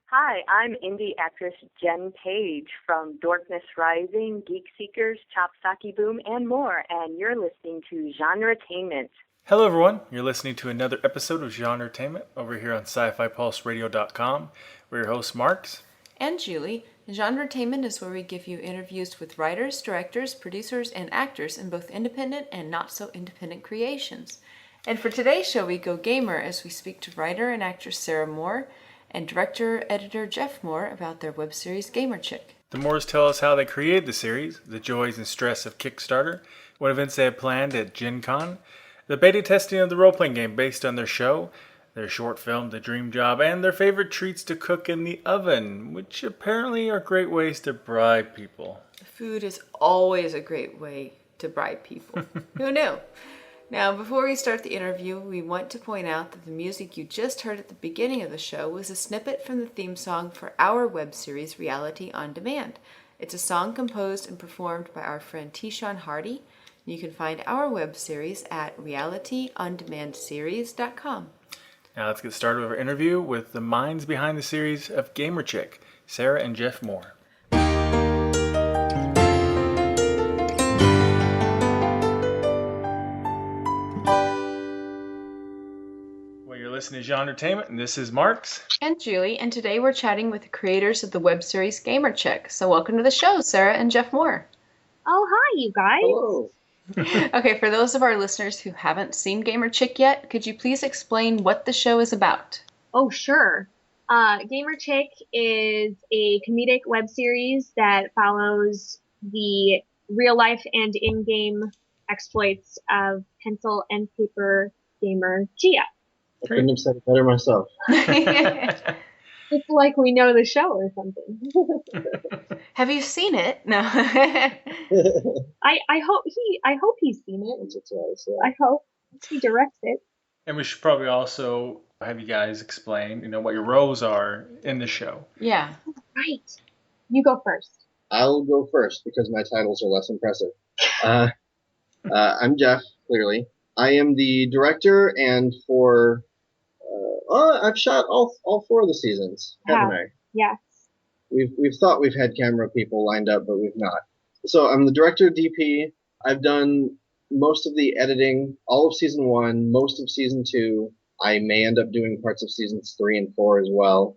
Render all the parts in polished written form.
Hi, I'm indie actress Jen Page from Darkness Rising, Geek Seekers, Chop Saki Boom, and more, and you're listening to GenreTainment. Hello everyone, you're listening to another episode of GenreTainment over here on SciFiPulseRadio.com. We're your hosts, Marks and Julie. GenreTainment is where we give you interviews with writers, directors, producers, and actors in both independent and not-so-independent creations. And for today's show, we go gamer as we speak to writer and actress Sarah Moore and director-editor Jeff Moore about their web series Gamer Chick. The Moores tell us how they created the series, the joys and stress of Kickstarter, what events they have planned at Gen Con, the beta testing of the role-playing game based on their show, their short film, The Dream Job, and their favorite treats to cook in the oven, which apparently are great ways to bribe people. Food is always a great way to bribe people. Who knew? Now, before we start the interview, we want to point out that the music you just heard at the beginning of the show was a snippet from the theme song for our web series, Reality on Demand. It's a song composed and performed by our friend Tishon Hardy. You can find our web series at realityondemandseries.com. Now let's get started with our interview with the minds behind the series of Gamer Chick, Sarah and Jeff Moore. Listening to GenreTainment, and this is Marks and Julie, and today we're chatting with the creators of the web series Gamer Chick. So welcome to the show, Sarah and Jeff Moore. Oh, hi, you guys. Hello. Okay, for those of our listeners who haven't seen Gamer Chick yet, could you please explain what the show is about? Oh, sure. Gamer Chick is a comedic web series that follows the real life and in-game exploits of pencil and paper gamer Gia. I couldn't have said it better myself. It's like we know the show or something. Have you seen it? No. I hope he's seen it. I hope he directs it. And we should probably also have you guys explain, what your roles are in the show. Yeah. Right. You go first. I'll go first because my titles are less impressive. I'm Jeff, clearly. I am the director, and for I've shot all 4 of the seasons, haven't I? Yes. We've thought we've had camera people lined up, but we've not. So I'm the director, DP. I've done most of the editing, all of season 1, most of season 2. I may end up doing parts of seasons 3 and 4 as well.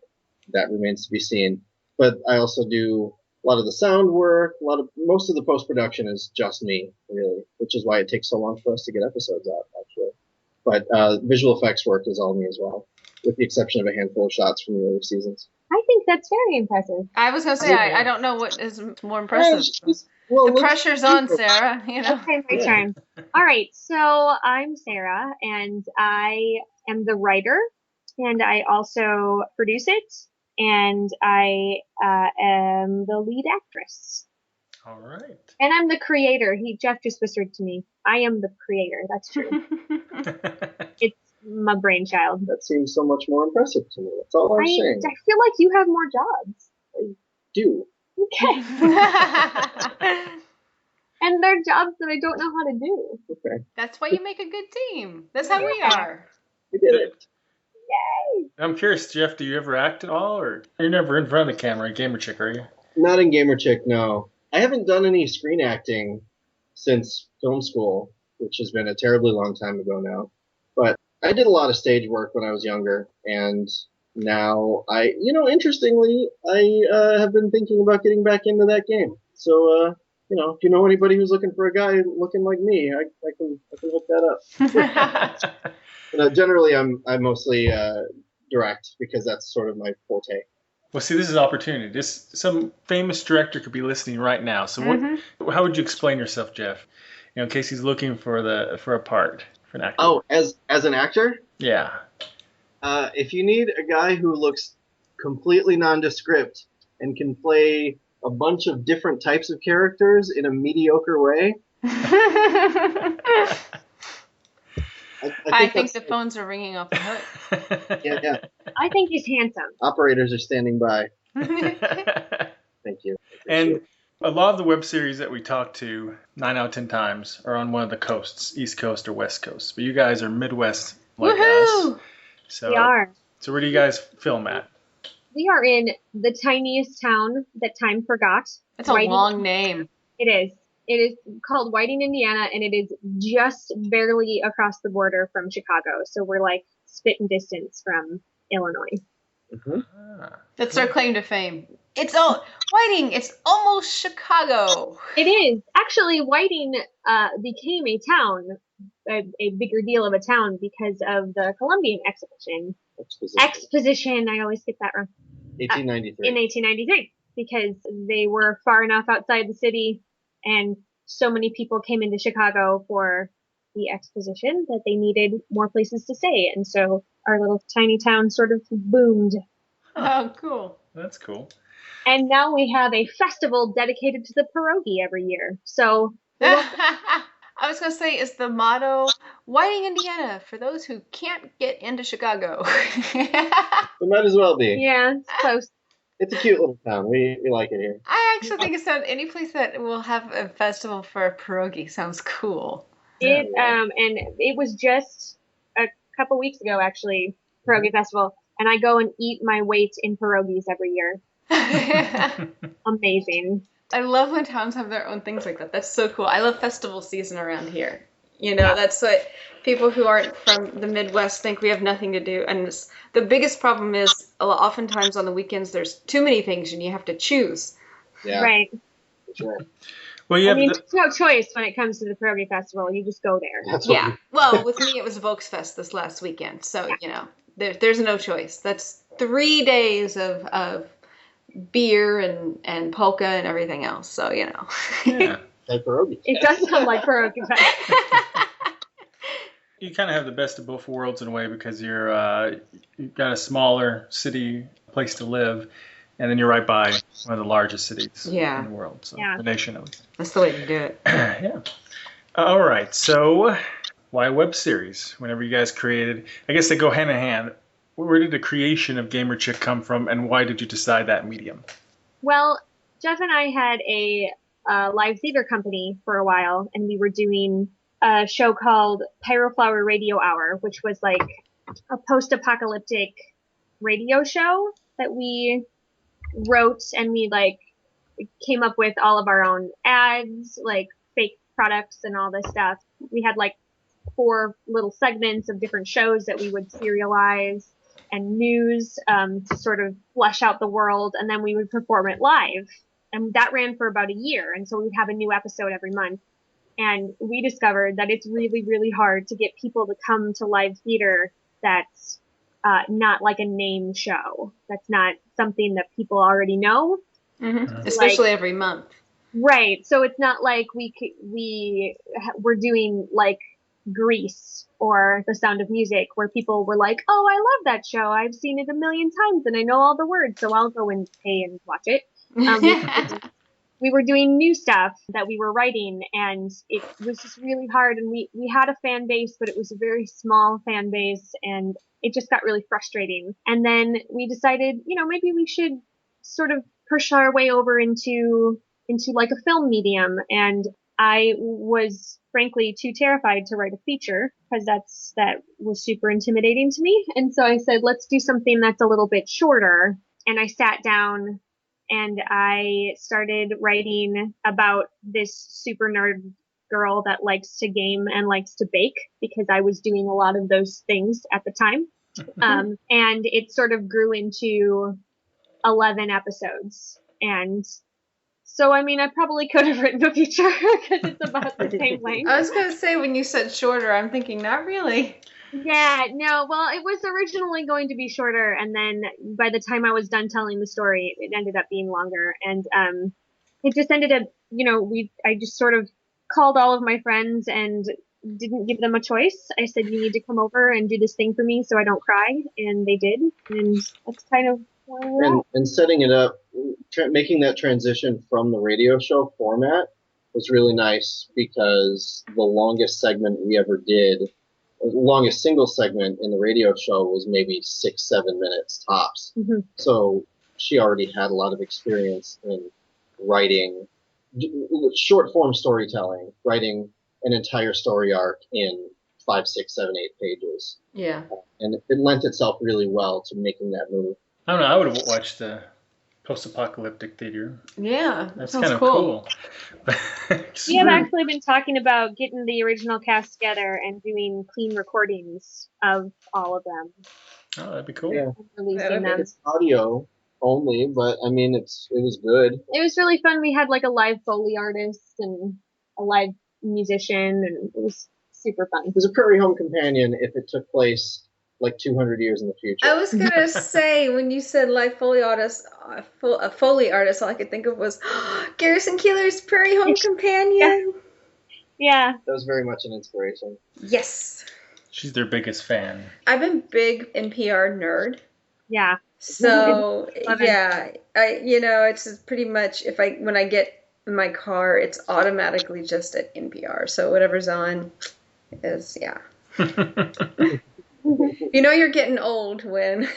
That remains to be seen. But I also do a lot of the sound work. Most of the post-production is just me, really, which is why it takes so long for us to get episodes out, actually. But visual effects work is all me as well, with the exception of a handful of shots from the earlier seasons. I think that's very impressive. I was going to say, I don't know what is more impressive. The pressure's on, Sarah. Okay, my turn. All right, so I'm Sarah, and I am the writer, and I also produce it, and I am the lead actress. All right. And I'm the creator. Jeff just whispered to me, I am the creator. That's true. It's my brainchild. That seems so much more impressive to me. That's all I'm saying. I feel like you have more jobs. I do. Okay. And they're jobs that I don't know how to do. Okay. That's why you make a good team. That's how we are. We did it. Yay! I'm curious, Jeff, do you ever act at all, or you're never in front of the camera in Gamer Chick, are you? Not in Gamer Chick, no. I haven't done any screen acting since film school, which has been a terribly long time ago now. But I did a lot of stage work when I was younger, and now interestingly, I have been thinking about getting back into that game. So, if you know anybody who's looking for a guy looking like me, I can hook that up. Generally, I'm mostly direct because that's sort of my forte. Well, see, this is an opportunity. Some famous director could be listening right now. So, how would you explain yourself, Jeff? In case he's looking for a part for an actor. Oh, as an actor? Yeah. If you need a guy who looks completely nondescript and can play a bunch of different types of characters in a mediocre way. I think the phones are ringing off the hook. Yeah. I think he's handsome. Operators are standing by. Thank you. And A lot of the web series that we talk to 9 out of 10 times are on one of the coasts, East Coast or West Coast. But you guys are Midwest like Woohoo! us. So, We are. So where do you guys film at? We are in the tiniest town that time forgot. That's a long name. It is. It is called Whiting, Indiana, and it is just barely across the border from Chicago. So we're like spitting distance from Illinois. Mm-hmm. That's our claim to fame. Whiting. It's almost Chicago. It is. Actually, Whiting became a town, a bigger deal of a town because of the Columbian Exposition. I always get that wrong. 1893. In 1893, because they were far enough outside the city and so many people came into Chicago for the exposition that they needed more places to stay. And so our little tiny town sort of boomed. Oh, cool. That's cool. And now we have a festival dedicated to the pierogi every year. So I was going to say, is the motto Whiting, Indiana, for those who can't get into Chicago? It might as well be. Yeah, it's close. It's a cute little town. We like it here. I actually think it sounds, any place that will have a festival for a pierogi sounds cool. And it was just a couple weeks ago, actually, pierogi festival, and I go and eat my weight in pierogies every year. Amazing. I love when towns have their own things like that. That's so cool. I love festival season around here. You know, that's what people who aren't from the Midwest think we have nothing to do. And the biggest problem is oftentimes on the weekends there's too many things and you have to choose. Yeah. Right. For sure. Well, there's no choice when it comes to the pierogi festival. You just go there. Yeah. Well, with me it was Volksfest this last weekend. So, you know, there's no choice. That's 3 days of beer and polka and everything else. So, you know. Yeah. Like pierogi. It does sound like pierogi fest. You kind of have the best of both worlds in a way because you've got a smaller city place to live, and then you're right by one of the largest cities in the world, so the nation at least. That's the way to do it. Yeah. All right. So, why web series? Whenever you guys created, I guess they go hand in hand. Where did the creation of GamerChick come from, and why did you decide that medium? Well, Jeff and I had a live theater company for a while, and we were doing a show called Pyroflower Radio Hour, which was like a post-apocalyptic radio show that we wrote, and we like came up with all of our own ads, like fake products and all this stuff. We had like 4 little segments of different shows that we would serialize and news to sort of flesh out the world, and then we would perform it live. And that ran for about a year, and so we'd have a new episode every month. And we discovered that it's really, really hard to get people to come to live theater that's not like a name show. That's not something that people already know. Mm-hmm. Especially every month. Right. So it's not like we're doing like Grease or The Sound of Music, where people were like, oh, I love that show. I've seen it a million times and I know all the words, so I'll go and pay and watch it. We were doing new stuff that we were writing, and it was just really hard. And we had a fan base, but it was a very small fan base, and it just got really frustrating. And then we decided, maybe we should sort of push our way over into like a film medium. And I was frankly too terrified to write a feature because that was super intimidating to me. And so I said, let's do something that's a little bit shorter. And I sat down and I started writing about this super nerd girl that likes to game and likes to bake, because I was doing a lot of those things at the time. And it sort of grew into 11 episodes. And so, I probably could have written a feature because it's about the same length. I was going to say, when you said shorter, I'm thinking, not really. Yeah, no, well, it was originally going to be shorter, and then by the time I was done telling the story, it ended up being longer, and it just ended up, I just sort of called all of my friends and didn't give them a choice. I said, you need to come over and do this thing for me so I don't cry, and they did, and that's kind of where we're at. And setting it up, making that transition from the radio show format was really nice, because the longest segment we ever did, the longest single segment in the radio show, was maybe 6-7 minutes tops. Mm-hmm. So she already had a lot of experience in writing short form storytelling, writing an entire story arc in 5, 6, 7, 8 pages. Yeah. And it lent itself really well to making that move. I don't know. I would have watched the post-apocalyptic theater. Yeah, that That's sounds kind of cool. We have actually been talking about getting the original cast together and doing clean recordings of all of them. Oh, that'd be cool. Yeah. And releasing That'd be- them. It's audio only, but I mean, it was good. It was really fun. We had like a live Foley artist and a live musician, and it was super fun. It was a Prairie Home Companion if it took place like 200 years in the future. I was gonna say, when you said live Foley artist, a Foley artist, all I could think of was Garrison Keillor's Prairie Home Companion. Yeah. That was very much an inspiration. Yes. She's their biggest fan. I've been big NPR nerd. Yeah. So Love it. yeah, it's pretty much when I get in my car, it's automatically just at NPR. So whatever's on is you're getting old when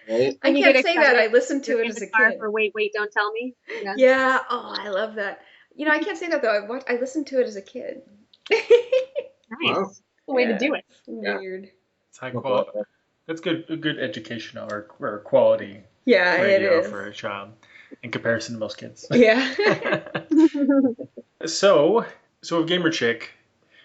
Right? I You can't get say that. I excited listened to it in as the a car kid. For wait, don't tell me. Yeah. Yeah. Oh, I love that. I can't say that though. I listened to it as a kid. Nice. Wow. The way to do it. Weird. It's high quality. That's good educational or quality Yeah, it radio is. for a child in comparison to most kids. Yeah. So with Gamer Chick,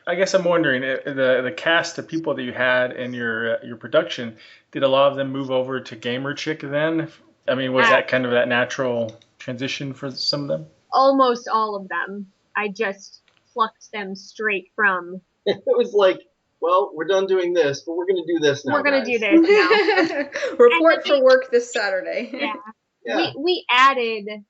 I guess I'm wondering the cast of people that you had in your production, did a lot of them move over to Gamer Chick then? I mean, was that kind of that natural transition for some of them? Almost all of them. I just plucked them straight from. It was like, well, we're done doing this, but we're going to do this now. We're gonna guys. do this now. Report for work this Saturday. Yeah. Yeah. We added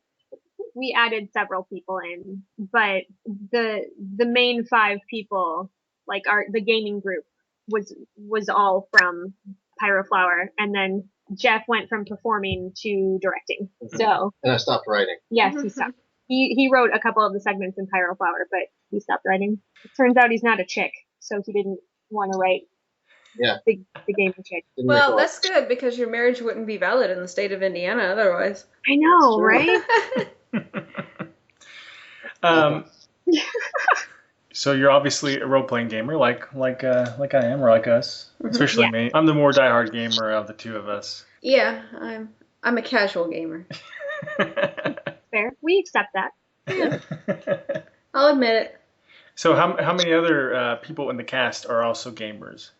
several people in, but the main 5 people, like the gaming group, was all from Pyroflower, and then Jeff went from performing to directing. So And I stopped writing. yes, he stopped. He wrote a couple of the segments in Pyroflower, but he stopped writing. It turns out he's not a chick, so he didn't want to write Yeah. the gaming chick. Didn't make a Well, lot. that's good because your marriage wouldn't be valid in the state of Indiana otherwise. I know, That's true. right? So you're obviously a role-playing gamer, like I am, or like us, especially me. I'm the more diehard gamer of the two of us. Yeah, I'm a casual gamer. Fair. We accept that. I'll admit it. So how many other people in the cast are also gamers?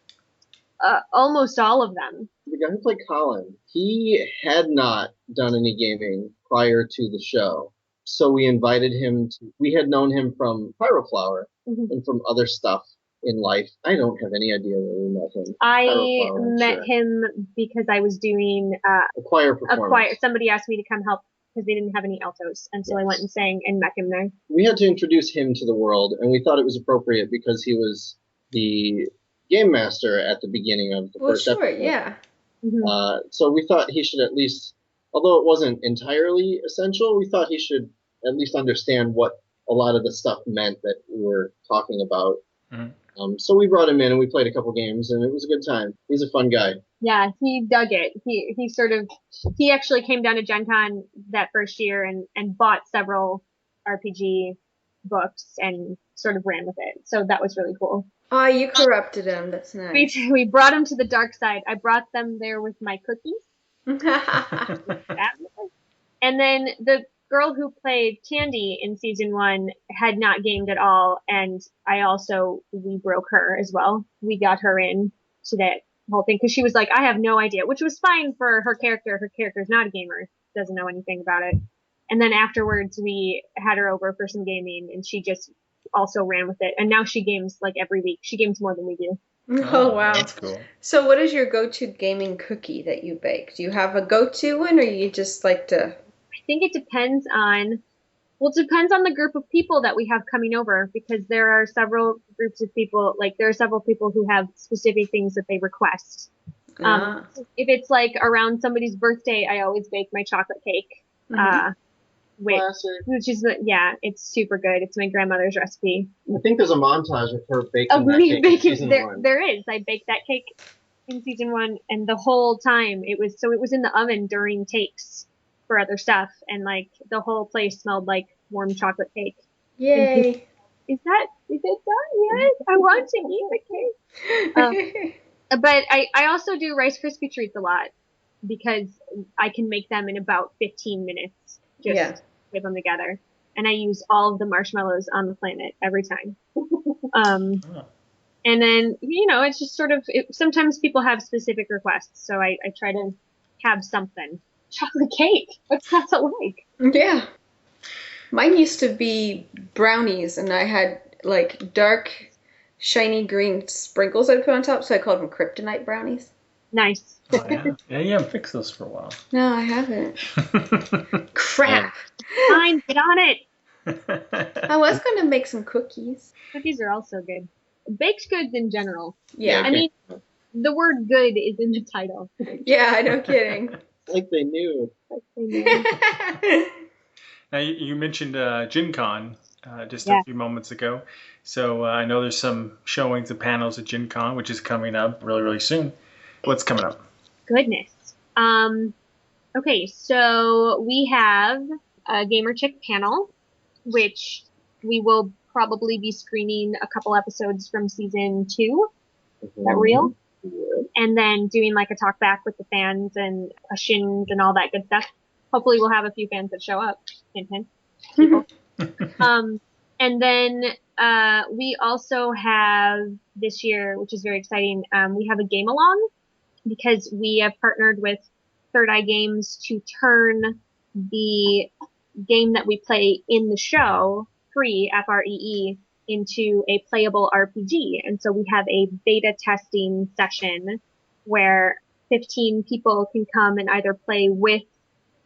Almost all of them. The guy who played Colin, he had not done any gaming prior to the show. So we invited him we had known him from Pyroflower and from other stuff in life. I don't have any idea where we met him. I Pyroflower, I'm met sure. him because I was doing A choir performance. somebody asked me to come help because they didn't have any altos, and so I went and sang and met him there. We had to introduce him to the world, and we thought it was appropriate because he was the game master at the beginning of the first episode. Yeah. So we thought he should at least, although it wasn't entirely essential, we thought he should at least understand what a lot of the stuff meant that we were talking about. So we brought him in and we played a couple games, and it was a good time. He's a fun guy. Yeah, he dug it. He actually came down to Gen Con that first year and bought several RPG books and sort of ran with it. So that was really cool. Oh, you corrupted him. That's nice. We brought him to the dark side. I brought them there with my cookies. And then the girl who played Candy in season 1 had not gamed at all, and we broke her as well. We got her in to that whole thing because she was like, I have no idea, which was fine for her character. Her character's not a gamer, doesn't know anything about it. And then afterwards we had her over for some gaming, and she just also ran with it. And now she games like every week. She games more than we do. Oh, wow. That's cool. So what is your go-to gaming cookie that you bake? Do you have a go-to one, or you just like to... I think it depends on the group of people that we have coming over, because there are several groups of people, like there are several people who have specific things that they request. If it's like around somebody's birthday, I always bake my chocolate cake, which is, it's super good. It's my grandmother's recipe. I think there's a montage of her baking Of that me cake in baking, season 1. there is. I baked that cake in season 1, and the whole time it was in the oven during takes for other stuff, and like the whole place smelled like warm chocolate cake. Yay. Is it done? Yes, I want to eat the cake. But I also do Rice Krispie treats a lot because I can make them in about 15 minutes. Just whip them together. And I use all of the marshmallows on the planet every time. And then, it's just sort of, sometimes people have specific requests. So I try to have something. Chocolate cake. What's not to like? Yeah. Mine used to be brownies, and I had like dark, shiny green sprinkles I'd put on top, so I called them kryptonite brownies. Nice. Oh, yeah. Yeah, you haven't fixed those for a while. No, I haven't. Crap. Fine, get on it. I was going to make some cookies. Cookies are also good. Baked goods in general. Yeah. I mean, the word good is in the title. Yeah, no kidding. Like they knew. Now, you mentioned Gen Con just a few moments ago. So I know there's some showings and panels at Gen Con, which is coming up really, really soon. What's coming up? Goodness. Okay, so we have a Gamer Chick panel, which we will probably be screening a couple episodes from season 2. Is that real? And then doing like a talk back with the fans and questions and all that good stuff. Hopefully we'll have a few fans that show up. Hint, hint. People. And then we also have this year, which is very exciting, we have a game along because we have partnered with Third Eye Games to turn the game that we play in the show, Free, Free, into a playable RPG. And so we have a beta testing session where 15 people can come and either play with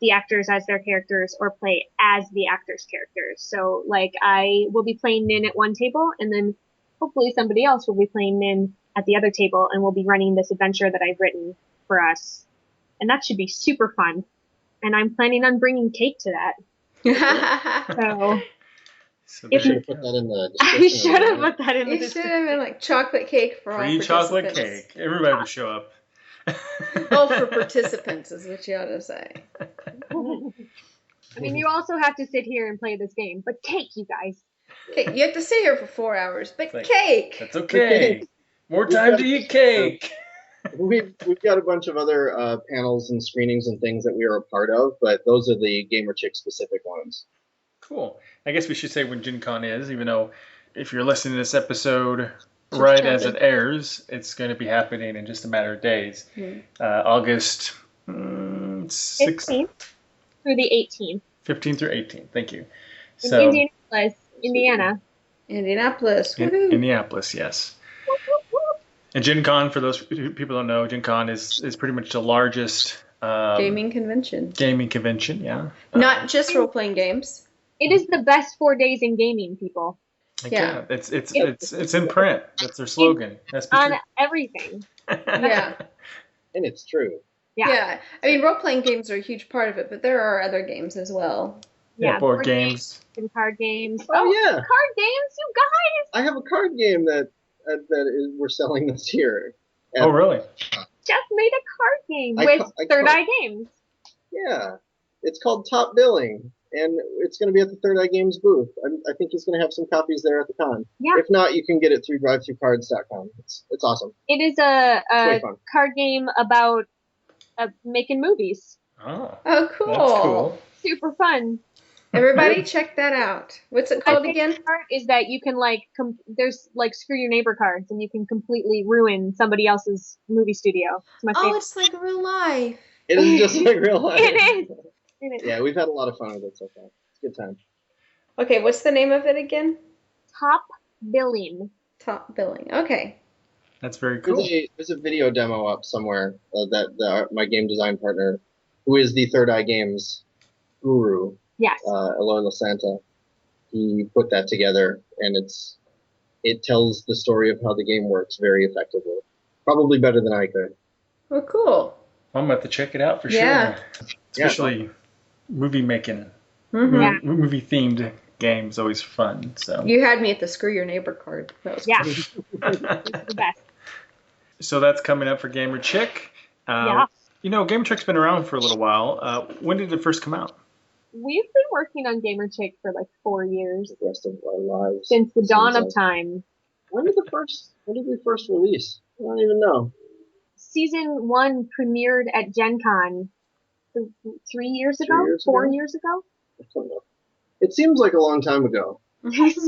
the actors as their characters or play as the actors' characters. So like I will be playing Nin at one table and then hopefully somebody else will be playing Nin at the other table and we'll be running this adventure that I've written for us. And that should be super fun. And I'm planning on bringing cake to that. So you should put that in the description. I should have put that in the description. It should have been like chocolate cake for all participants. Free chocolate cake. Everybody would show up. Oh, for participants is what you ought to say. I mean, you also have to sit here and play this game, but cake, you guys. Cake. You have to sit here for 4 hours, but cake. That's okay. More time to eat cake. We've got a bunch of other panels and screenings and things that we are a part of, but those are the Gamer Chick specific ones. Cool. I guess we should say when Gen Con is, even though if you're listening to this episode right as it airs, it's going to be happening in just a matter of days. August 15th through the 18th. 15th through 18th. Thank you. In Indianapolis, Indiana. Indianapolis. Indianapolis, yes. And Gen Con, for those people who don't know, Gen Con is pretty much the largest gaming convention. Gaming convention, yeah. Not just role-playing games. It is the best 4 days in gaming, people. Yeah, it's in print. That's their slogan. That's on everything. Yeah. And it's true. Yeah. I mean, role-playing games are a huge part of it, but there are other games as well. Yeah, board games. And card games. Oh, yeah. Card games, you guys. I have a card game that we're selling this year. Oh, really? Just made a card game with Third Eye Games. Yeah. It's called Top Billing. And it's going to be at the Third Eye Games booth. I think he's going to have some copies there at the con. Yeah. If not, you can get it through drivethroughcards.com. It's awesome. It is a card game about making movies. Oh, cool. That's cool. Super fun. Everybody check that out. What's it called again? The part is that you can there's like screw your neighbor cards and you can completely ruin somebody else's movie studio. It's my favorite. It's like real life. It is just like real life. It is. Yeah, we've had a lot of fun with it so far. It's a good time. Okay, what's the name of it again? Top Billing. Top Billing. Okay. That's very cool. There's a video demo up somewhere that my game design partner, who is the Third Eye Games guru, yes, Eloy LaSanta, he put that together, and it tells the story of how the game works very effectively. Probably better than I could. Well, cool. I'm going to have to check it out for sure. Especially movie making, movie themed games, always fun. So you had me at the screw your neighbor card. That was cool. It's the best. So that's coming up for Gamer Chick. You know, Gamer Chick's been around for a little while. When did it first come out? We've been working on GamerChick for like 4 years. The rest of our lives. Since the dawn Seems of like. time. When did we first release? I don't even know. Season 1 premiered at Gen Con 3 years ago? 3 years 4 ago? years ago? I don't know. It seems like a long time ago. Yes.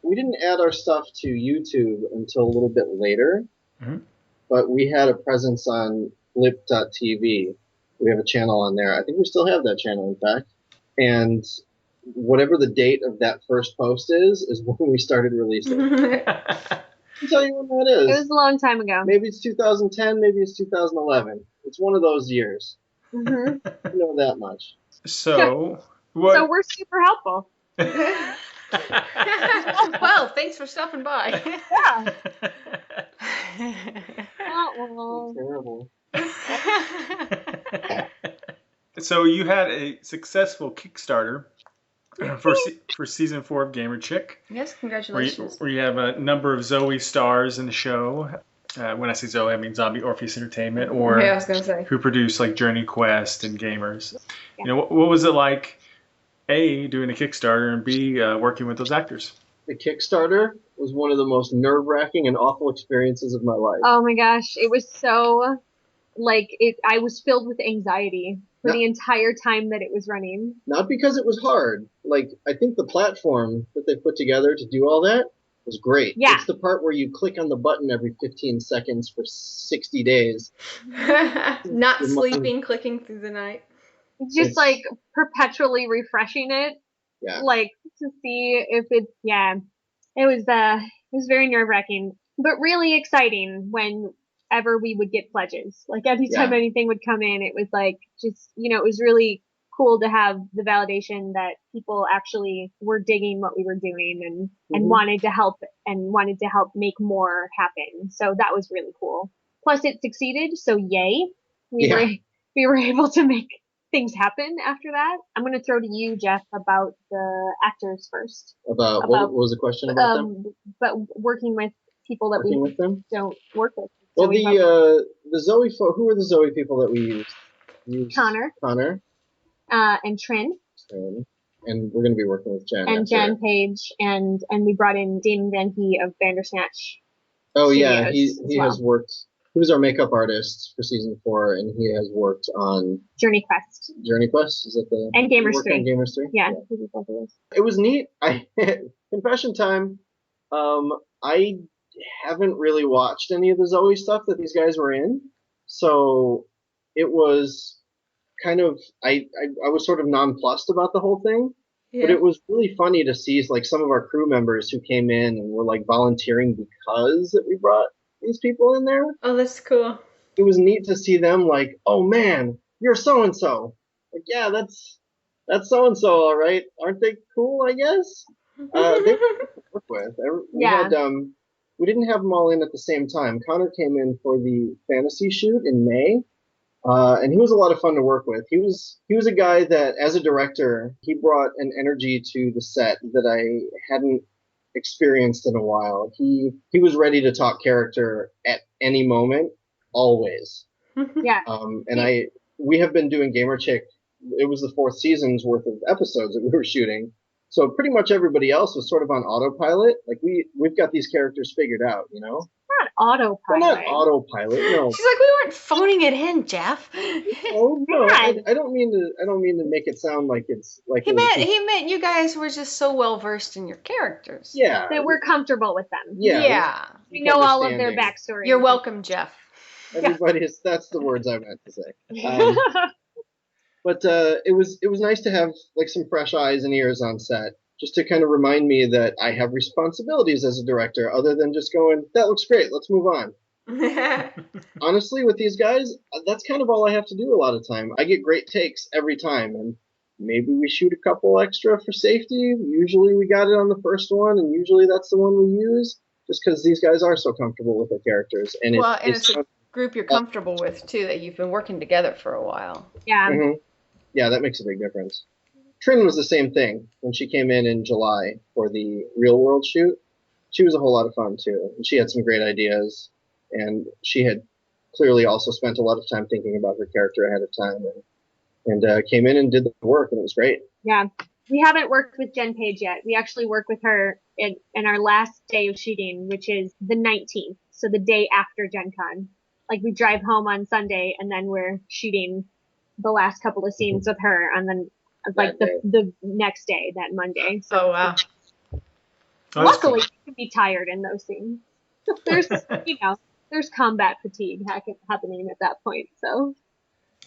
We didn't add our stuff to YouTube until a little bit later, Mhm. but we had a presence on blip.tv. We have a channel on there. I think we still have that channel, in fact. And whatever the date of that first post is when we started releasing. I'll tell you when that is. It was a long time ago. Maybe it's 2010, maybe it's 2011. It's one of those years. Hmm. I know that much. So, what? So we're super helpful. Well, thanks for stopping by. Yeah. Oh, Terrible. So you had a successful Kickstarter for season 4 of GamerChick, Yes, congratulations. where you have a number of Zoe stars in the show. When I say Zoe, I mean Zombie Orpheus Entertainment, or Yeah, I was gonna say. who produce like Journey Quest and Gamers. Yeah. You know, what was it like, A, doing a Kickstarter, and B, working with those actors? The Kickstarter was one of the most nerve-wracking and awful experiences of my life. oh my gosh. It was so, I was filled with anxiety for Yeah. the entire time that it was running. Not because it was hard. Like, I think the platform that they put together to do all that was great. Yeah. It's the part where you click on the button every 15 seconds for 60 days. Not sleeping, clicking through the night. Just It's- like perpetually refreshing it, Yeah. like to see if it's, yeah. It was very nerve-wracking, but really exciting whenever we would get pledges. Like anytime Yeah. anything would come in, it was like just, it was really cool to have the validation that people actually were digging what we were doing and Mhm. wanted to help make more happen. So that was really cool. Plus it succeeded, so yay. We were able to make things happen after that. I'm going to throw to you, Jeff, about the actors first. What was the question about them? But working with people that Working with them? don't work with. Well, Zoe the Zoe who were the Zoe people that we used? Connor. And Trin. And we're going to be working with Jen. And after. Jen Page, and we brought in Damon Van He of Bandersnatch. Oh yeah, Studios he as well. has worked. He was our makeup artist for season 4, and he has worked on Journey Quest. Journey Quest. Is that the And Gamers he worked 3. on Gamers 3? Yeah, he did both of those. It was neat. Confession time. I haven't really watched any of the Zoe stuff that these guys were in, so it was kind of I was sort of nonplussed about the whole thing. But it was really funny to see like some of our crew members who came in and were like volunteering because that we brought these people in there. Oh, that's cool. It was neat to see them like, oh man, you're so and so. Like, yeah, that's so and so, all right. Aren't they cool? I guess. They were good to work with. We didn't have them all in at the same time. Connor came in for the fantasy shoot in May. And he was a lot of fun to work with. He was a guy that, as a director, he brought an energy to the set that I hadn't experienced in a while. He was ready to talk character at any moment, always. Yeah. We have been doing GamerChick. It was the 4th season's worth of episodes that we were shooting. So pretty much everybody else was sort of on autopilot. Like we've got these characters figured out, you know? Not autopilot. Well, not autopilot, no. She's like, we weren't phoning it in, Jeff. Oh no, God. I don't mean to make it sound like it's like He meant you guys were just so well versed in your characters. Yeah. That we're comfortable with them. Yeah. We know all of their backstory. You're welcome, Jeff. That's the words I meant to say. But it was nice to have like some fresh eyes and ears on set, just to kind of remind me that I have responsibilities as a director, other than just going, that looks great, let's move on. Honestly, with these guys, that's kind of all I have to do a lot of time. I get great takes every time, and maybe we shoot a couple extra for safety. Usually we got it on the first one, and usually that's the one we use, just because these guys are so comfortable with their characters. And it's a group you're comfortable with, too, that you've been working together for a while. Yeah. Mm-hmm. Yeah, that makes a big difference. Trin was the same thing when she came in July for the real world shoot. She was a whole lot of fun too. And she had some great ideas, and she had clearly also spent a lot of time thinking about her character ahead of time. And and came in and did the work, and it was great. Yeah. We haven't worked with Jen Page yet. We actually work with her in our last day of shooting, which is the 19th. So the day after Gen Con. Like we drive home on Sunday and then we're shooting the last couple of scenes with her and then like the next day, that Monday. So Oh, wow. luckily you can be tired in those scenes. There's, there's combat fatigue happening at that point. So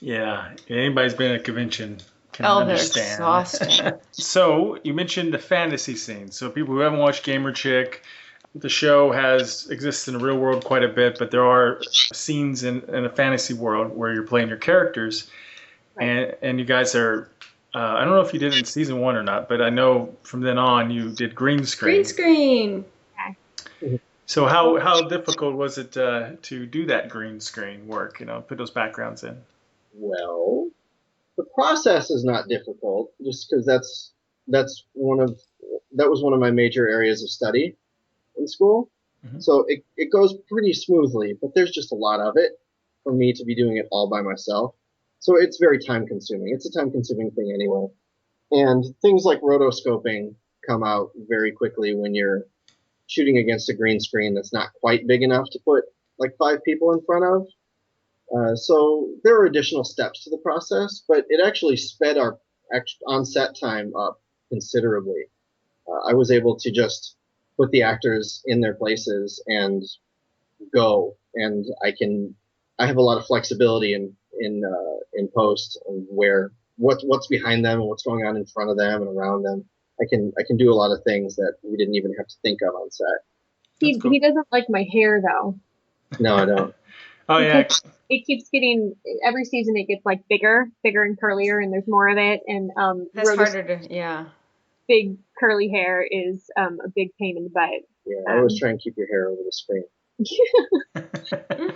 Yeah, anybody's been at a convention can understand. They're exhausting. So you mentioned the fantasy scene. So people who haven't watched Gamer Chick, the show exists in the real world quite a bit, but there are scenes in a fantasy world where you're playing your characters, and you guys are. I don't know if you did it in season 1 or not, but I know from then on you did green screen. Green screen. So how difficult was it to do that green screen work? Put those backgrounds in. Well, the process is not difficult, just because that was one of my major areas of study in school. Mm-hmm. So it goes pretty smoothly, but there's just a lot of it for me to be doing it all by myself. So it's very time consuming. It's a time consuming thing anyway. And things like rotoscoping come out very quickly when you're shooting against a green screen that's not quite big enough to put like 5 people in front of. So there are additional steps to the process, but it actually sped our on-set time up considerably. I was able to just put the actors in their places and go, and I have a lot of flexibility in post and what's behind them and what's going on in front of them and around them. I can do a lot of things that we didn't even have to think of on set. He doesn't like my hair though. No, I don't. Oh yeah. It keeps getting, every season it gets like bigger and curlier, and there's more of it, and that's harder to big curly hair is a big pain in the butt. Yeah, I always try and keep your hair over the screen.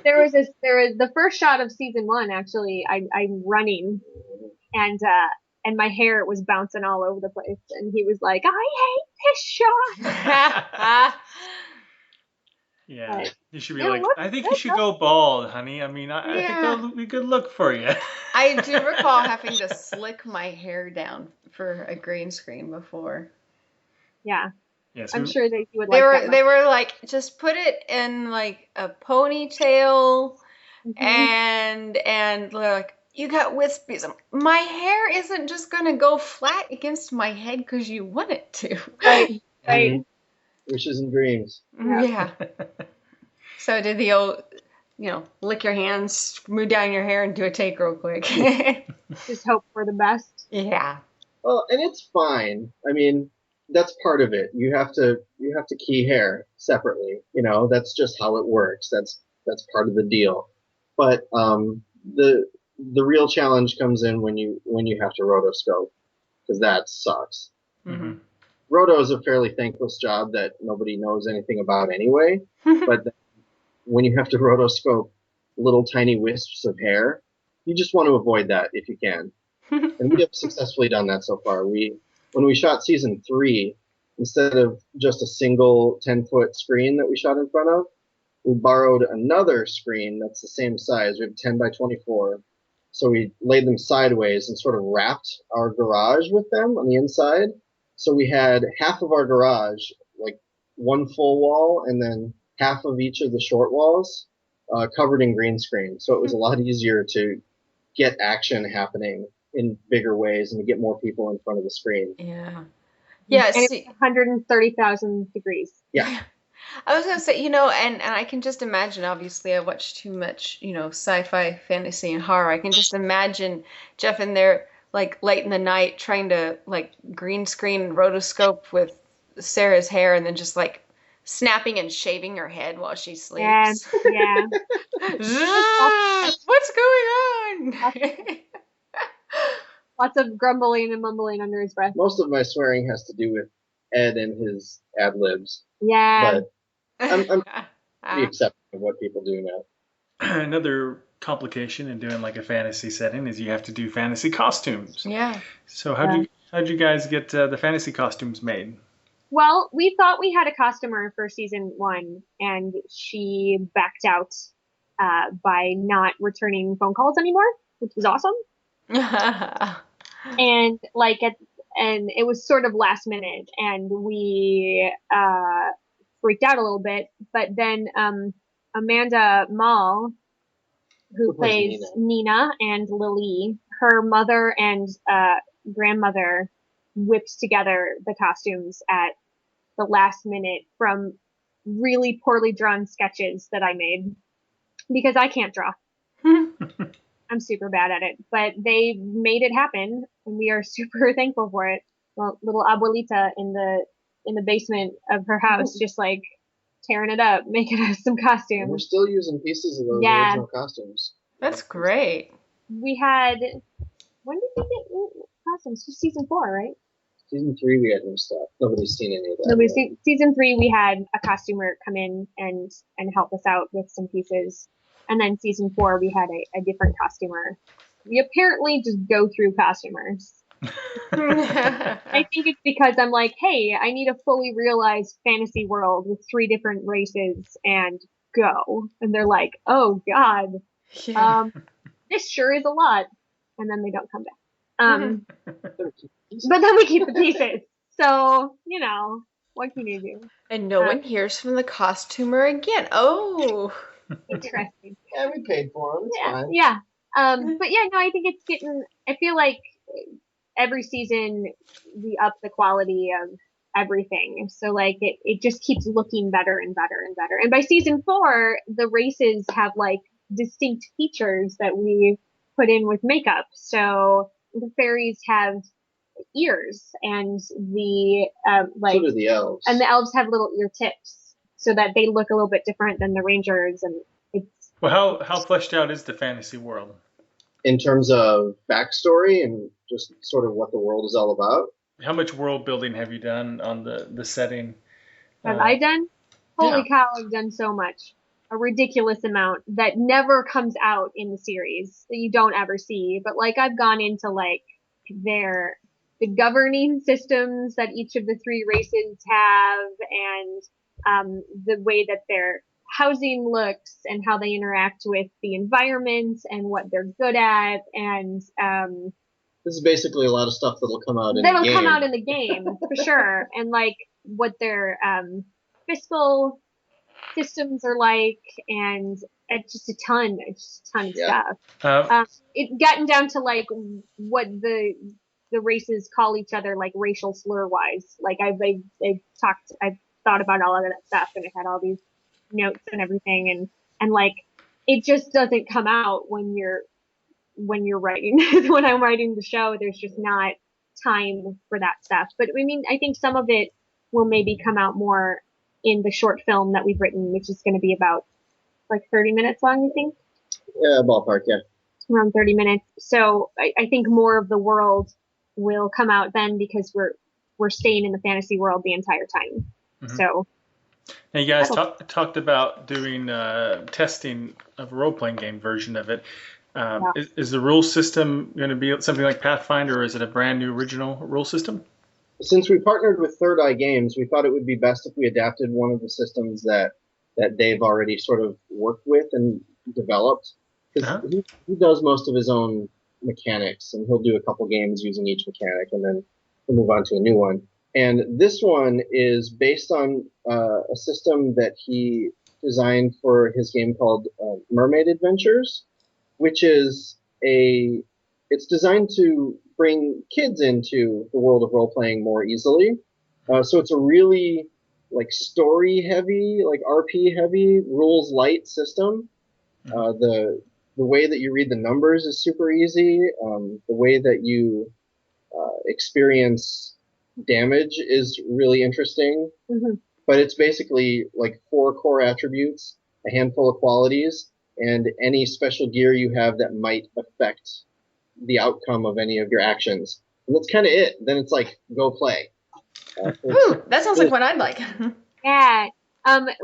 There was the first shot of season 1, actually, I'm running and my hair was bouncing all over the place, and he was like, I hate this shot. Yeah, you should be like, I think you should go bald, honey. I mean, I think that would be a good look for you. I do recall having to slick my hair down for a green screen before. Yeah. Yes, I'm sure that you would They were like, just put it in like a ponytail, and they're like, you got wispies. My hair isn't just gonna go flat against my head because you want it to. Right. Wishes and dreams. Yeah. So did the old, lick your hands, smooth down your hair, and do a take real quick. Just hope for the best. Yeah. Well, and it's fine. I mean, that's part of it. You have to key hair separately. That's just how it works. That's part of the deal. But the real challenge comes in when you have to rotoscope, because that sucks. Mm-hmm. Roto is a fairly thankless job that nobody knows anything about anyway. But when you have to rotoscope little tiny wisps of hair, you just want to avoid that if you can. And we have successfully done that so far. When we shot season 3, instead of just a single 10-foot screen that we shot in front of, we borrowed another screen that's the same size. We have 10 by 24. So we laid them sideways and sort of wrapped our garage with them on the inside. So we had half of our garage, like one full wall, and then half of each of the short walls covered in green screen. So it was a lot easier to get action happening in bigger ways and to get more people in front of the screen. Yeah. Yeah. And it's 130,000 degrees. Yeah. I was going to say, and I can just imagine, obviously I watch too much, sci-fi, fantasy, and horror. I can just imagine Jeff in there, like late in the night trying to like green screen and rotoscope with Sarah's hair, and then just like snapping and shaving her head while she sleeps. Yeah. What's going on? Lots of grumbling and mumbling under his breath. Most of my swearing has to do with Ed and his ad libs. Yeah. But I'm pretty accepting of what people do now. Another complication in doing like a fantasy setting is you have to do fantasy costumes. Yeah. So how'd you guys get the fantasy costumes made? Well, we thought we had a costumer for season 1, and she backed out by not returning phone calls anymore, which was awesome. And and it was sort of last minute, and we freaked out a little bit. But then Amanda Mall, who Who plays plays Nina? Nina and Lily, her mother and grandmother whipped together the costumes at the last minute from really poorly drawn sketches that I made because I can't draw. I'm super bad at it, but they made it happen, and we are super thankful for it. Well, little abuelita in the basement of her house, just like tearing it up, making us some And we're costumes. still using pieces of those Yeah. original costumes. That's great. We had, when did we get new costumes? Just season 4, right? Season 3, we had new stuff. Nobody's seen any of that. No, yet. season 3 we had a costumer come in and help us out with some pieces, and then season 4 we had a different costumer. We apparently just go through costumers. I think it's because I'm like, hey, I need a fully realized fantasy world with 3 different races and go. And they're like, oh God, Yeah. this sure is a lot. And then they don't come back. But then we keep the pieces. So, what can you do? And no one hears from the costumer again. Oh. Interesting. Yeah, we paid for them. It's fine. Yeah. But yeah, no, I think I feel like every season we up the quality of everything. So like it just keeps looking better and better and better. And by season 4, the races have like distinct features that we put in with makeup. So the fairies have ears, and the So do the elves. and the elves have little ear tips, so that they look a little bit different than the rangers. And it's Well, how fleshed out is the fantasy world? In terms of backstory and just sort of what the world is all about. How much world building have you done on the setting? have I done? Holy yeah. cow, I've done so much. A ridiculous amount that never comes out in the series, that you don't ever see. But like I've gone into like the governing systems that each of the 3 races have, and the way that their housing looks and how they interact with the environment and what they're good at, and This is basically a lot of stuff that'll come out in the game. that'll come out in the game for sure, and like what their fiscal systems are like, and it's just a ton of stuff. It gotten down to like what the races call each other, like racial slur wise. Like I've thought about all of that stuff, and I had all these notes and everything, and like it just doesn't come out when you're writing. When I'm writing the show, there's just not time for that stuff. But I mean, I think some of it will maybe come out more in the short film that we've written, which is going to be about like 30 minutes long, I think. Yeah, ballpark, yeah. Around 30 minutes. So I think more of the world will come out then, because we're staying in the fantasy world the entire time. Mm-hmm. So. Now you guys talked about doing testing of a role-playing game version of it. Is the rule system going to be something like Pathfinder, or is it a brand new original rule system? Since we partnered with Third Eye Games, we thought it would be best if we adapted one of the systems that Dave already sort of worked with and developed. Because he does most of his own mechanics, and he'll do a couple games using each mechanic, and then we'll move on to a new one. And this one is based on a system that he designed for his game called Mermaid Adventures, which is it's designed to bring kids into the world of role-playing more easily. So it's a really like story-heavy, like RP-heavy, rules-light system. The way that you read the numbers is super easy. The way that you experience damage is really interesting. Mm-hmm. But it's basically like 4 core attributes, a handful of qualities, and any special gear you have that might affect the outcome of any of your actions. And that's kind of it. Then it's like, go play. Ooh, that sounds like what I'd like. Yeah.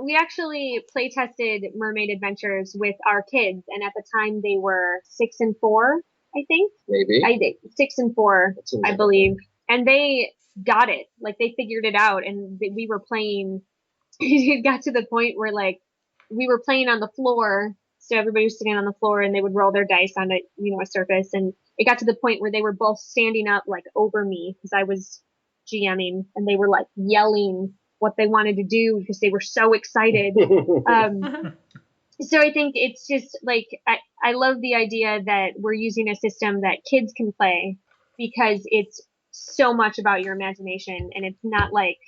We actually play tested Mermaid Adventures with our kids, and at the time they were 6 and 4, I think. Maybe. I think 6 and 4, I believe. And they got it. Like they figured it out, and we were playing. It got to the point where like we were playing on the floor, so everybody was sitting on the floor, and they would roll their dice on a surface, and it got to the point where they were both standing up like over me because I was GMing, and they were like yelling what they wanted to do because they were so excited. So I think it's just like, I love the idea that we're using a system that kids can play because it's so much about your imagination, and it's not like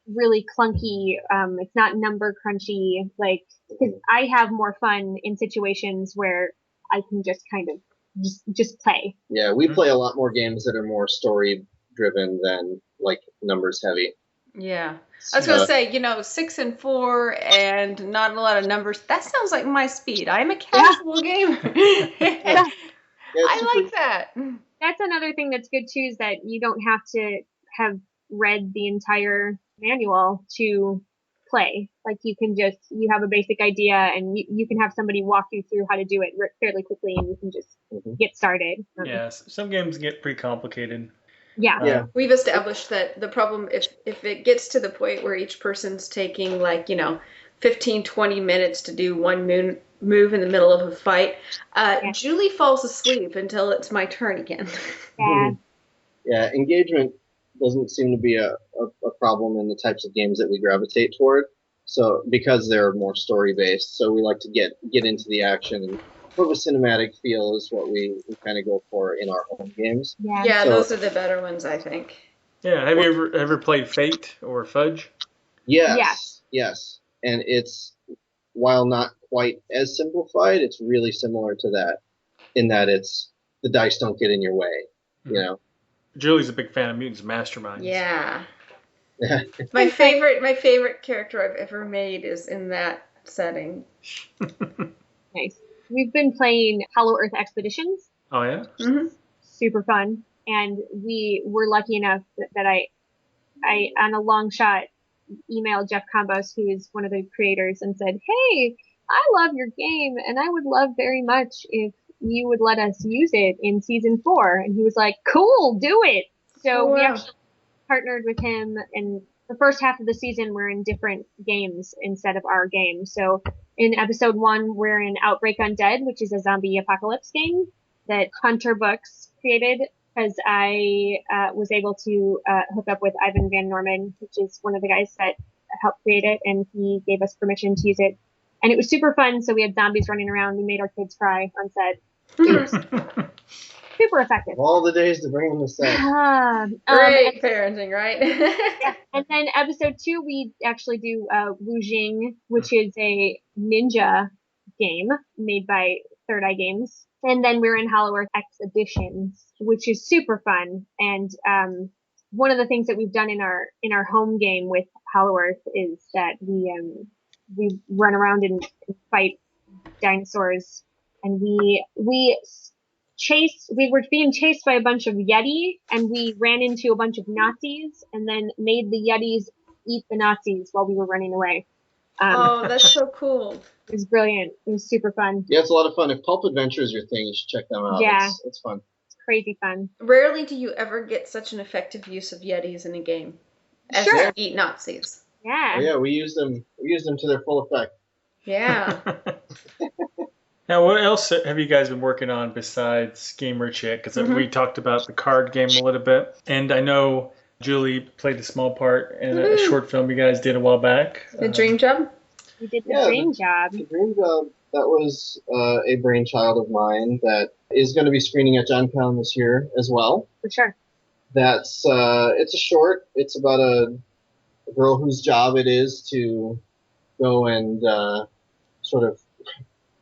really clunky. It's not number crunchy. Like, because I have more fun in situations where I can just kind of just play. Yeah, we play a lot more games that are more story driven than like numbers heavy. Yeah. I was going to say, 6 and 4 and not a lot of numbers. That sounds like my speed. I'm a casual gamer. Yeah. I like that. That's another thing that's good too, is that you don't have to have read the entire manual to play. Like, you have a basic idea, and you can have somebody walk you through how to do it fairly quickly, and you can just get started. Yes, some games get pretty complicated. Yeah. We've established that the problem, if it gets to the point where each person's taking 15, 20 minutes to do one move in the middle of a fight, Julie falls asleep until it's my turn again. Yeah. Engagement doesn't seem to be a problem in the types of games that we gravitate toward. So, because they're more story based, so we like to get into the action, and more of a cinematic feel is what we kind of go for in our home games. Yeah, those are the better ones, I think. Yeah, have you ever played Fate or Fudge? Yes. And it's, while not quite as simplified, it's really similar to that, in that it's, the dice don't get in your way, you know. Julie's a big fan of Mutants Masterminds. Yeah. My favorite character I've ever made is in that setting. Nice. We've been playing Hollow Earth Expeditions. Oh yeah? Mm-hmm. Super fun. And we were lucky enough that I on a long shot emailed Jeff Combos, who is one of the creators, and said, "Hey, I love your game, and I would love very much if you would let us use it in season 4. And he was like, "Cool, do it." So we actually partnered with him, and the first half of the season we're in different games instead of our game. So in episode 1, we're in Outbreak Undead, which is a zombie apocalypse game that Hunter Books created, because I was able to hook up with Ivan Van Norman, which is one of the guys that helped create it, and he gave us permission to use it. And it was super fun. So we had zombies running around. We made our kids cry on set. It was super effective. All the days to bring them to set. Great parenting, right? Yeah. And then episode 2, we actually do Wu Jing, which is a ninja game made by Third Eye Games. And then we're in Hollow Earth Expeditions, which is super fun. And one of the things that we've done in our home game with Hollow Earth is that we run around and fight dinosaurs, and we were being chased by a bunch of Yeti, and we ran into a bunch of Nazis, and then made the Yetis eat the Nazis while we were running away. Oh, that's so cool. It was brilliant. It was super fun. Yeah, it's a lot of fun. If Pulp Adventure is your thing, you should check them out. Yeah. It's fun. It's crazy fun. Rarely do you ever get such an effective use of Yetis in a game as to eat Nazis. Yeah. Oh, yeah, we use them to their full effect. Yeah. Now, what else have you guys been working on besides Gamer Chick? Because we talked about the card game a little bit, and I know Julie played a small part in a short film you guys did a while back. The Dream Job? We did the Dream Job. The Dream Job, that was a brainchild of mine that is going to be screening at Gen Con this year as well. For sure. That's it's a short. It's about a girl whose job it is to go and sort of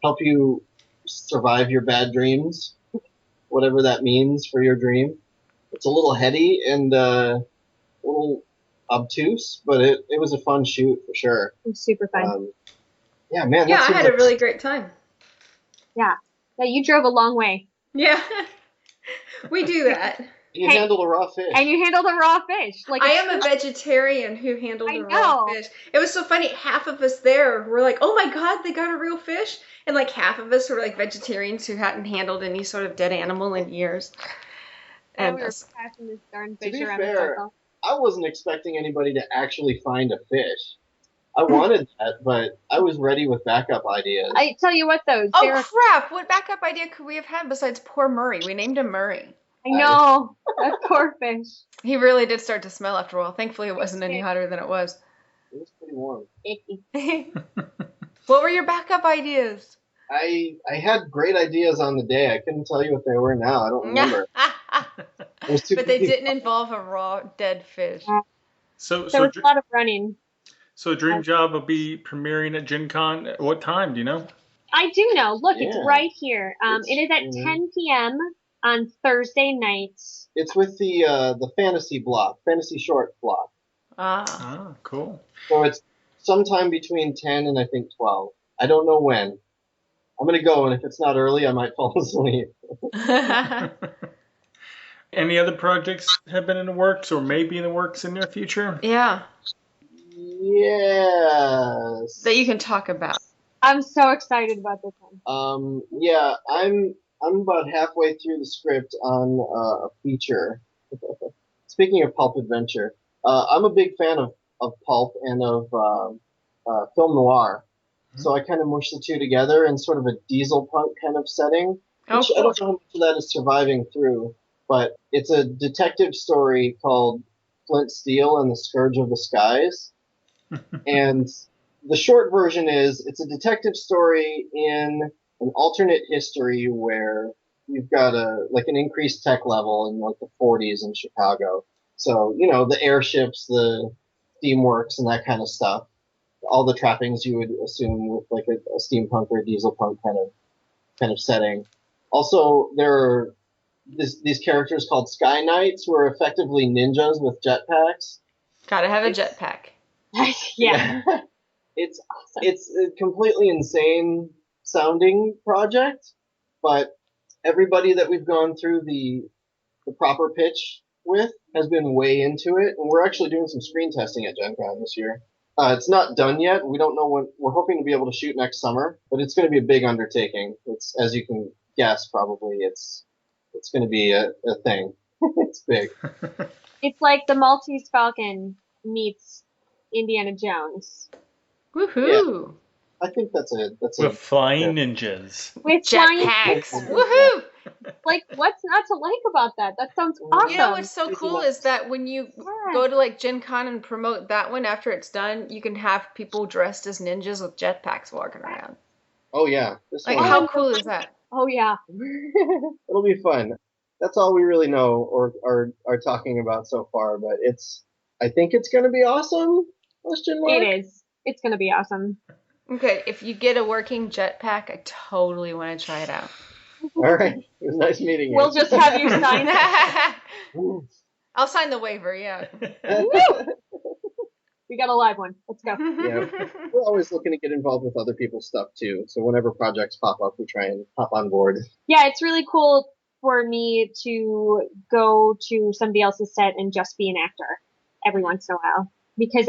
help you survive your bad dreams, whatever that means for your dream. It's a little heady and a little obtuse, but it was a fun shoot for sure. It was super fun. Yeah, man. Yeah, I had a really great time. Yeah. Yeah, you drove a long way. Yeah. We do that. You handle a raw fish. And you handle the raw fish. Like, I am a vegetarian who handled the raw fish. It was so funny. Half of us there were like, "Oh my god, they got a real fish," and like half of us were like vegetarians who hadn't handled any sort of dead animal in years. And we were passing this darn fish to be around fair, the circle. I wasn't expecting anybody to actually find a fish. I wanted that, but I was ready with backup ideas. I tell you what, though, Oh Sarah, crap! What backup idea could we have had besides poor Murray? We named him Murray. I know that poor fish. He really did start to smell after a while. Thankfully, it wasn't any hotter than it was. It was pretty warm. Icky. What were your backup ideas? I had great ideas on the day. I couldn't tell you what they were now. I don't remember. It was too But they busy. didn't involve a raw dead fish. So There was a lot of running. so Dream Job will be premiering at Gen Con. At what time? Do you know? I do know. Look, it's Yeah. right here. It is at Mhm. 10 p.m. on Thursday nights. It's with the fantasy block, fantasy short block. Ah, cool. So it's sometime between 10 and I think 12. I don't know when. I'm going to go, and if it's not early, I might fall asleep. Any other projects have been in the works or may be in the works in the near future? Yeah, Yes. that you can talk about. I'm so excited about this one. Yeah, I'm about halfway through the script on a feature. Speaking of pulp adventure, I'm a big fan of pulp and of film noir. So I kind of mush the two together in sort of a diesel punk kind of setting, Oh, which I cool. don't know how much of that is surviving through, but it's a detective story called Flint Steel and the Scourge of the Skies. And the short version is it's a detective story in an alternate history where you've got an increased tech level in like the 40s in Chicago. So, the airships, the steamworks and that kind of stuff. All the trappings you would assume with like a steampunk or diesel punk kind of setting. Also, there are these characters called Sky Knights who are effectively ninjas with jetpacks. Gotta have a jetpack. Yeah. It's a completely insane sounding project, but everybody that we've gone through the proper pitch with has been way into it, and we're actually doing some screen testing at Gen Con this year. It's not done yet. We don't know when. We're hoping to be able to shoot next summer, but it's going to be a big undertaking. It's, as you can guess, probably it's going to be a thing. It's big. It's like the Maltese Falcon meets Indiana Jones. Woohoo! I think that's With flying ninjas. With flying Jetpacks. ninjas. Woohoo! Like, what's not to like about that? That sounds awesome. You know what's so cool is that when you go to like Gen Con and promote that one after it's done, you can have people dressed as ninjas with jetpacks walking around. Oh yeah. Like, how cool is that? Oh yeah. It'll be fun. That's all we really know or are talking about so far, but I think it's going to be awesome. Question mark. It is. It's gonna be awesome. Okay, if you get a working jetpack, I totally want to try it out. All right. It was nice meeting you. We'll just have you sign it. I'll sign the waiver, yeah. We got a live one. Let's go. Yeah. We're always looking to get involved with other people's stuff too. So whenever projects pop up, we try and hop on board. Yeah, it's really cool for me to go to somebody else's set and just be an actor every once in a while, because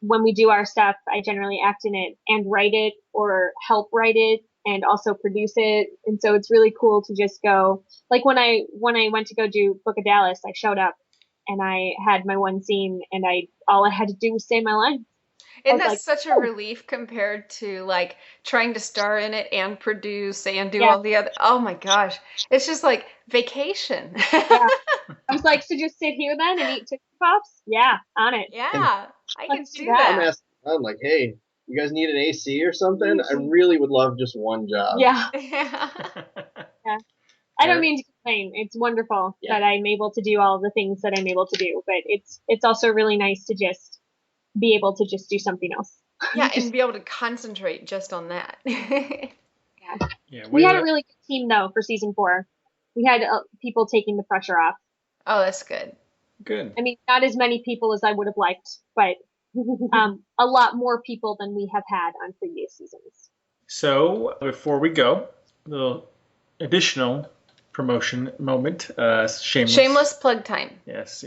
when we do our stuff, I generally act in it and write it or help write it and also produce it. And so it's really cool to just go, like when I went to go do Book of Dallas, I showed up and I had my one scene and all I had to do was say my line. Isn't that such a relief compared to like trying to star in it and produce and do all the other, oh my gosh. It's just like vacation. Yeah. I was like, so just sit here then and eat Tootsie Pops? Yeah, on it. Yeah, I can do I'm that. asking, I'm like, hey, you guys need an AC or something? I really would love just one job. Yeah. Yeah. I don't mean to complain. It's wonderful that I'm able to do all the things that I'm able to do, but it's also really nice to just be able to just do something else. Yeah, and be able to concentrate just on that. Yeah, we had a really good team though for season 4. We had people taking the pressure off. Oh, that's good. Good. I mean, not as many people as I would have liked, but a lot more people than we have had on previous seasons. So before we go, a little additional promotion moment. Shameless plug time. Yes.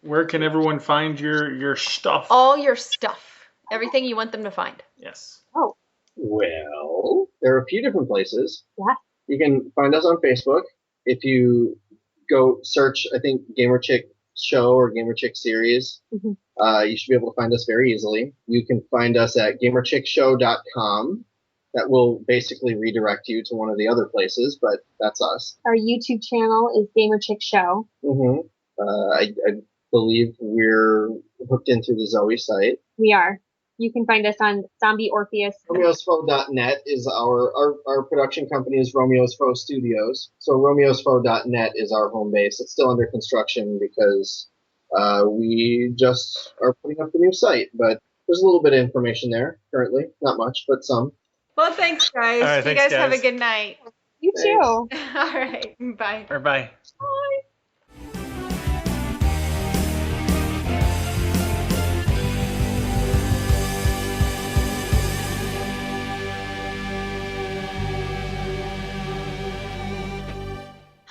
Where can everyone find your stuff? All your stuff. Everything you want them to find. Yes. Oh. Well, there are a few different places. Yeah. You can find us on Facebook. If you go search, I think GamerChick show or Gamer Chick series, you should be able to find us very easily. You can find us at GamerChickShow.com. That will basically redirect you to one of the other places, but that's us. Our YouTube channel is Gamer Chick Show. I believe we're hooked into the Zoe site. We are. You can find us on Zombie Orpheus. Romeo'sFo.net is our production company is Romeo's Fo Studios. So Romeo'sFo.net is our home base. It's still under construction because we just are putting up the new site, but there's a little bit of information there currently. Not much, but some. Well, thanks, guys. All right, you thanks, guys have a guys. good night. You too. All right. Bye. Or bye.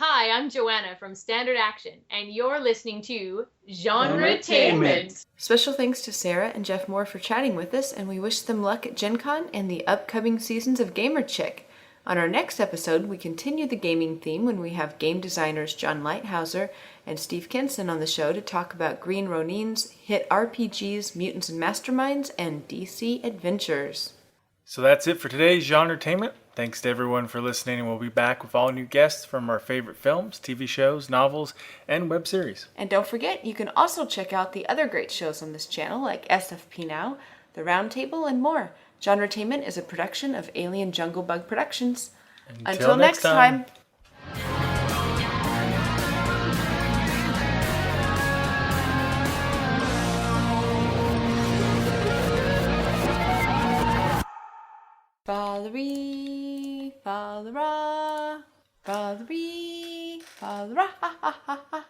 Hi, I'm Joanna from Standard Action, and you're listening to GenreTainment. Special thanks to Sarah and Jeff Moore for chatting with us, and we wish them luck at Gen Con and the upcoming seasons of Gamer Chick. On our next episode, we continue the gaming theme when we have game designers John Lighthouser and Steve Kinson on the show to talk about Green Ronin's hit RPGs, Mutants and Masterminds, and DC Adventures. So that's it for today's GenreTainment. Thanks to everyone for listening, and we'll be back with all new guests from our favorite films, TV shows, novels, and web series. And don't forget, you can also check out the other great shows on this channel like SFP Now, The Roundtable, and more. GenreTainment is a production of Alien Jungle Bug Productions. Until next time. Fa-la-ree, fa-la-ra, fa-la-ree, fa-la-ra, ha ha ha ha.